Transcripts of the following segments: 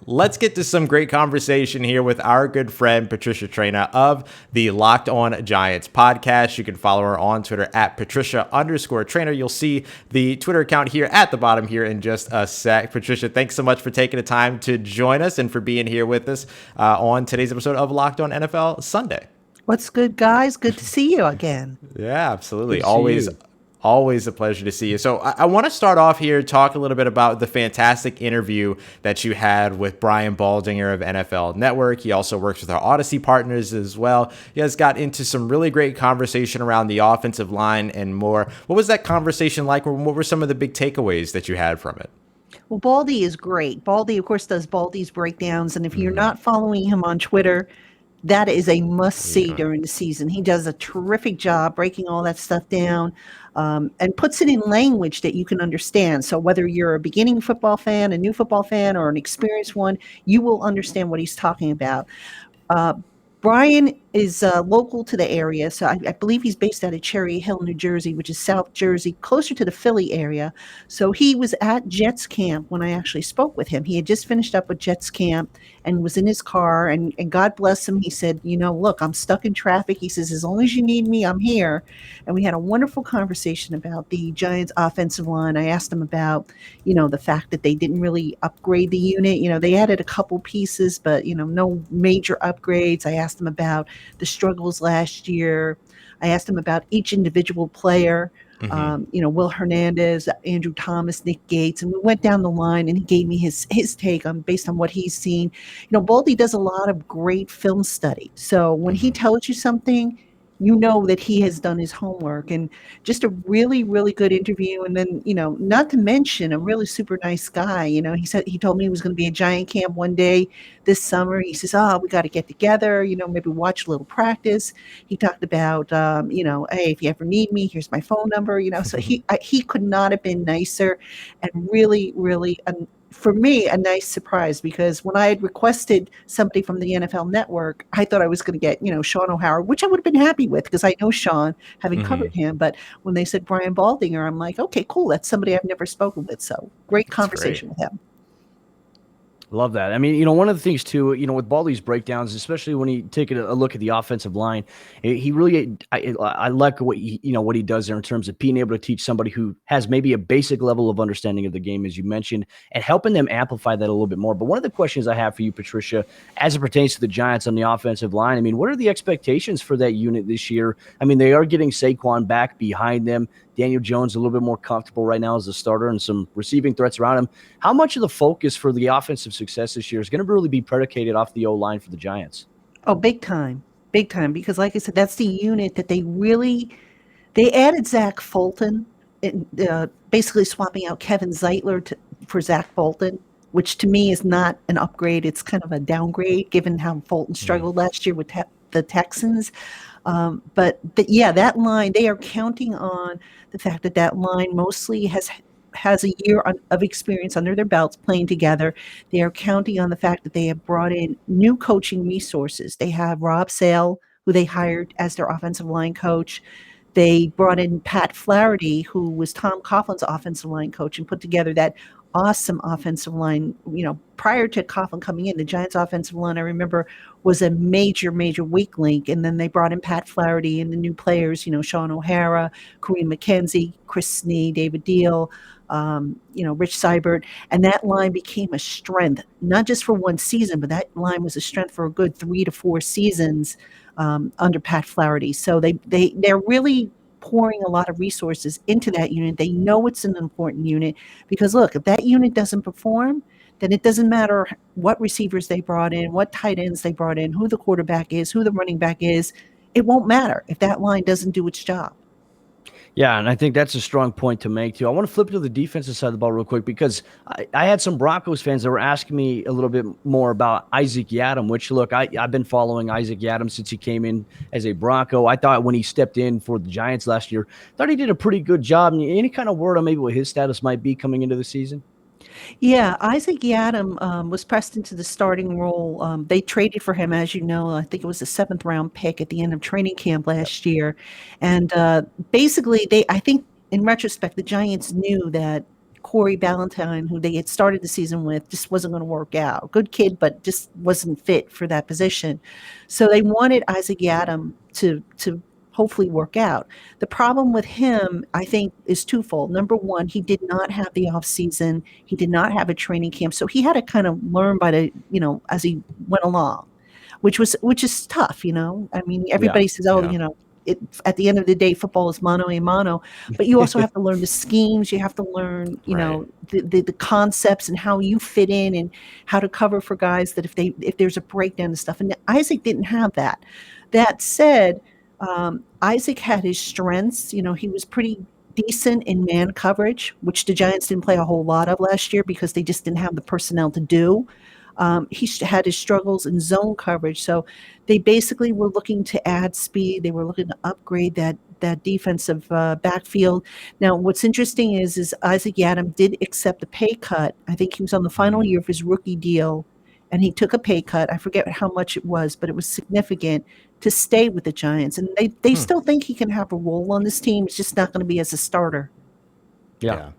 Let's get to some great conversation here with our good friend Patricia Traina of the Locked On Giants podcast. You can follow her on Twitter at Patricia_Trainer. You'll see the Twitter account here at the bottom here in just a sec. Patricia, thanks so much for taking the time to join us and for being here with us on today's episode of Locked On NFL Sunday. What's good, guys? Good to see you again. Yeah, absolutely. Always a pleasure to see you. So I want to start off here, talk a little bit about the fantastic interview that you had with Brian Baldinger of NFL Network. He also works with our Odyssey partners as well. You guys got into some really great conversation around the offensive line and more. What was that conversation like? What were some of the big takeaways that you had from it? Well, Baldy is great. Baldy, of course, does Baldy's breakdowns. And if you're not following him on Twitter, that is a must-see during the season. He does a terrific job breaking all that stuff down and puts it in language that you can understand. So whether you're a beginning football fan, a new football fan, or an experienced one, you will understand what he's talking about. Brian is local to the area, so I believe he's based out of Cherry Hill, New Jersey, which is South Jersey, closer to the Philly area. So he was at Jets camp when I actually spoke with him. He had just finished up with Jets camp and was in his car, and God bless him. He said, look, I'm stuck in traffic. He says, as long as you need me, I'm here. And we had a wonderful conversation about the Giants offensive line. I asked him about, the fact that they didn't really upgrade the unit. They added a couple pieces, but, no major upgrades. I asked him about the struggles last year. I asked him about each individual player, Will Hernandez, Andrew Thomas, Nick Gates, and we went down the line and he gave me his take on based on what he's seen. Baldy does a lot of great film study. So when he tells you something, you know that he has done his homework, and just a really, really good interview. And then, not to mention a really super nice guy. He told me he was going to be at Giant Camp one day this summer. He says, we got to get together, maybe watch a little practice. He talked about, hey, if you ever need me, here's my phone number, so he could not have been nicer, and really, really, for me, a nice surprise, because when I had requested somebody from the NFL Network, I thought I was going to get, Sean O'Hara, which I would have been happy with because I know Sean, having covered him. But when they said Brian Baldinger, I'm like, okay, cool. That's somebody I've never spoken with. So great conversation with him. Love that. I mean, one of the things too, with Baldy's breakdowns, especially when he take a look at the offensive line, he really, I like what what he does there in terms of being able to teach somebody who has maybe a basic level of understanding of the game, as you mentioned, and helping them amplify that a little bit more. But one of the questions I have for you, Patricia, as it pertains to the Giants on the offensive line, I mean, what are the expectations for that unit this year? I mean, they are getting Saquon back behind them. Daniel Jones a little bit more comfortable right now as a starter and some receiving threats around him. How much of the focus for the offensive success this year is going to really be predicated off the O-line for the Giants? Oh, big time. Big time. Because like I said, that's the unit that they added Zach Fulton, basically swapping out Kevin Zeitler for Zach Fulton, which to me is not an upgrade. It's kind of a downgrade given how Fulton struggled last year with the Texans. But that line, they are counting on the fact that line mostly has a year of experience under their belts playing together. They are counting on the fact that they have brought in new coaching resources. They have Rob Sale, who they hired as their offensive line coach. They brought in Pat Flaherty, who was Tom Coughlin's offensive line coach, and put together that awesome offensive line. Prior to Coughlin coming in, the Giants offensive line, I remember, was a major, major weak link. And then they brought in Pat Flaherty and the new players, Sean O'Hara, Kareem McKenzie, Chris Snee, David Deal, Rich Seibert. And that line became a strength, not just for one season, but that line was a strength for a good 3 to 4 seasons under Pat Flaherty. So they're really pouring a lot of resources into that unit. They know it's an important unit because, look, if that unit doesn't perform, then it doesn't matter what receivers they brought in, what tight ends they brought in, who the quarterback is, who the running back is. It won't matter if that line doesn't do its job. Yeah, and I think that's a strong point to make, too. I want to flip to the defensive side of the ball real quick because I had some Broncos fans that were asking me a little bit more about Isaac Yiadom, which, look, I've been following Isaac Yiadom since he came in as a Bronco. I thought when he stepped in for the Giants last year, thought he did a pretty good job. Any kind of word on maybe what his status might be coming into the season? Yeah, Isaac Yiadom was pressed into the starting role. They traded for him, as you know. I think it was a 7th-round pick at the end of training camp last year. And basically, I think in retrospect, the Giants knew that Corey Ballantyne, who they had started the season with, just wasn't going to work out. Good kid, but just wasn't fit for that position. So they wanted Isaac Yiadom to hopefully work out. The problem with him, I think, is twofold. Number one, he did not have the off season. He did not have a training camp. So he had to kind of learn as he went along, which is tough, I mean, everybody says, at the end of the day, football is mano a mano, but you also have to learn the schemes. You have to learn, the concepts and how you fit in and how to cover for guys that if there's a breakdown and stuff. And Isaac didn't have that. That said, Isaac had his strengths. He was pretty decent in man coverage, which the Giants didn't play a whole lot of last year because they just didn't have the personnel to do. He had his struggles in zone coverage. So they basically were looking to add speed. They were looking to upgrade that defensive backfield. Now, what's interesting is Isaac Yiadom did accept a pay cut. I think he was on the final year of his rookie deal, and he took a pay cut. I forget how much it was, but it was significant to stay with the Giants. And they still think he can have a role on this team. It's just not going to be as a starter. Yeah.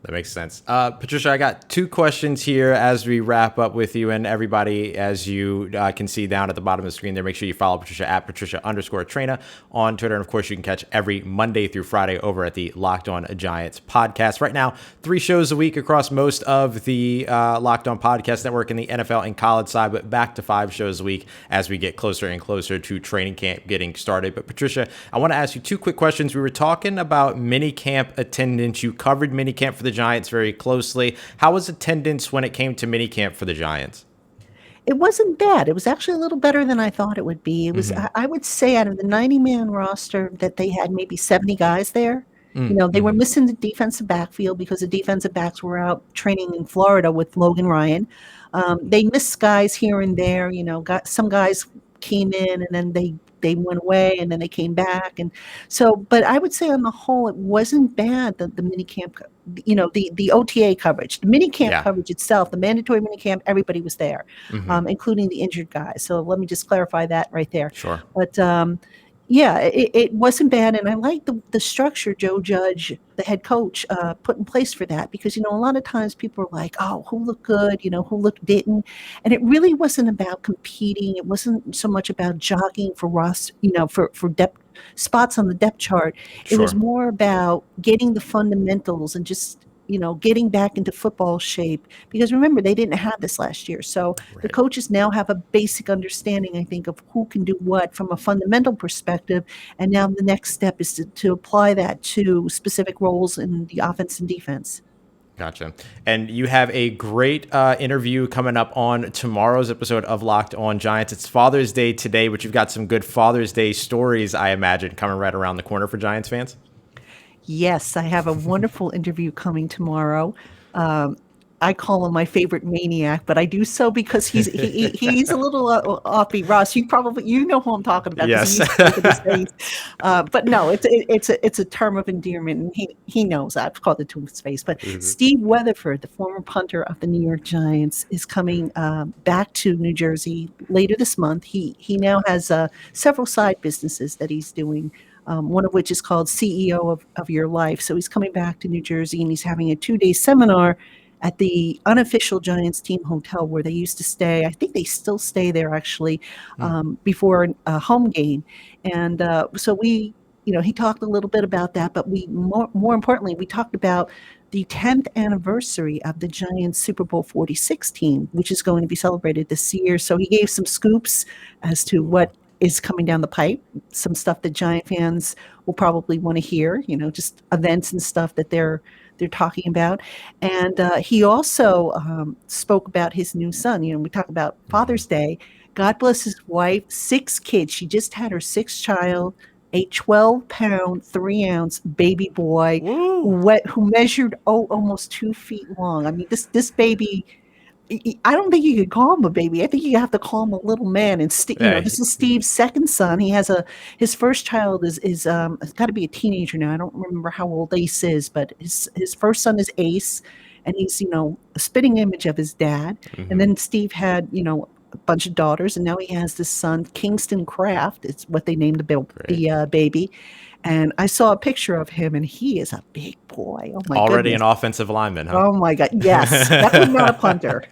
That makes sense. Patricia, I got two questions here as we wrap up with you, and everybody, as you can see down at the bottom of the screen there, make sure you follow Patricia at Patricia_Traina on Twitter. And of course, you can catch every Monday through Friday over at the Locked On Giants podcast. Right now, 3 shows a week across most of the Locked On Podcast Network in the NFL and college side, but back to 5 shows a week as we get closer and closer to training camp getting started. But Patricia, I want to ask you 2 quick questions. We were talking about minicamp attendance. You covered minicamp for the Giants very closely. How was attendance when it came to minicamp for the Giants? It wasn't bad. It was actually a little better than I thought it would be. It was, I would say, out of the 90-man roster that they had maybe 70 guys there. They were missing the defensive backfield because the defensive backs were out training in Florida with Logan Ryan. They missed guys here and there. Some guys came in and then they went away and then they came back. And so, but I would say on the whole, it wasn't bad, the minicamp, the OTA coverage, the minicamp coverage itself, the mandatory minicamp, everybody was there, including the injured guys. So let me just clarify that right there. Sure. But it wasn't bad. And I like the structure Joe Judge, the head coach, put in place for that, because, a lot of times people are like, oh, who looked good, who looked didn't. And it really wasn't about competing. It wasn't so much about jogging for for depth spots on the depth chart. It was more about getting the fundamentals and just, getting back into football shape, because remember, they didn't have this last year. So the coaches now have a basic understanding, I think, of who can do what from a fundamental perspective. And now the next step is to apply that to specific roles in the offense and defense. Gotcha. And you have a great interview coming up on tomorrow's episode of Locked On Giants. It's Father's Day today, but you've got some good Father's Day stories, I imagine, coming right around the corner for Giants fans. Yes, I have a wonderful interview coming tomorrow. I call him my favorite maniac, but I do so because he's a little offbeat. Ross, you know who I'm talking about. Yes. But no, it's a term of endearment, and he knows. I've called it to his face. But Steve Weatherford, the former punter of the New York Giants, is coming back to New Jersey later this month. He now has several side businesses that he's doing. One of which is called CEO of Your Life. So he's coming back to New Jersey, and he's having a 2-day seminar at the unofficial Giants team hotel where they used to stay. I think they still stay there, actually, before a home game. And so he talked a little bit about that, but more importantly, we talked about the 10th anniversary of the Giants Super Bowl 46 team, which is going to be celebrated this year. So he gave some scoops as to what is coming down the pipe, some stuff that Giant fans will probably want to hear, just events and stuff that they're talking about. And he also spoke about his new son. We talk about Father's Day. God bless his wife, 6 kids. She just had her 6th child, a 12-pound, 3-ounce baby boy who measured almost 2 feet long. I mean, this baby, I don't think you could call him a baby. I think you have to call him a little man. And this is Steve's second son. He has his first child is got to be a teenager now. I don't remember how old Ace is, but his first son is Ace, and he's a spitting image of his dad. And then Steve had a bunch of daughters, and now he has this son, Kingston Kraft. It's what they named the baby. And I saw a picture of him, and he is a big boy. Oh my Already goodness. an offensive lineman, huh? Oh my God. Yes. Definitely not a punter.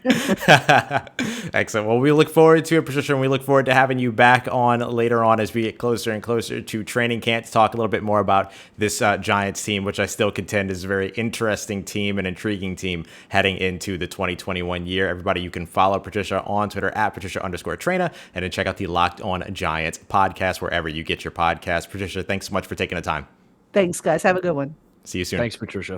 Excellent. Well, we look forward to it, Patricia, and we look forward to having you back on later on as we get closer and closer to training camp to talk a little bit more about this Giants team, which I still contend is a very interesting team and intriguing team heading into the 2021 year. Everybody, you can follow Patricia on Twitter at Patricia_Traina, and then check out the Locked On Giants podcast wherever you get your podcast. Patricia, thanks so much for taking the time. Thanks, guys. Have a good one. See you soon. Thanks, Patricia.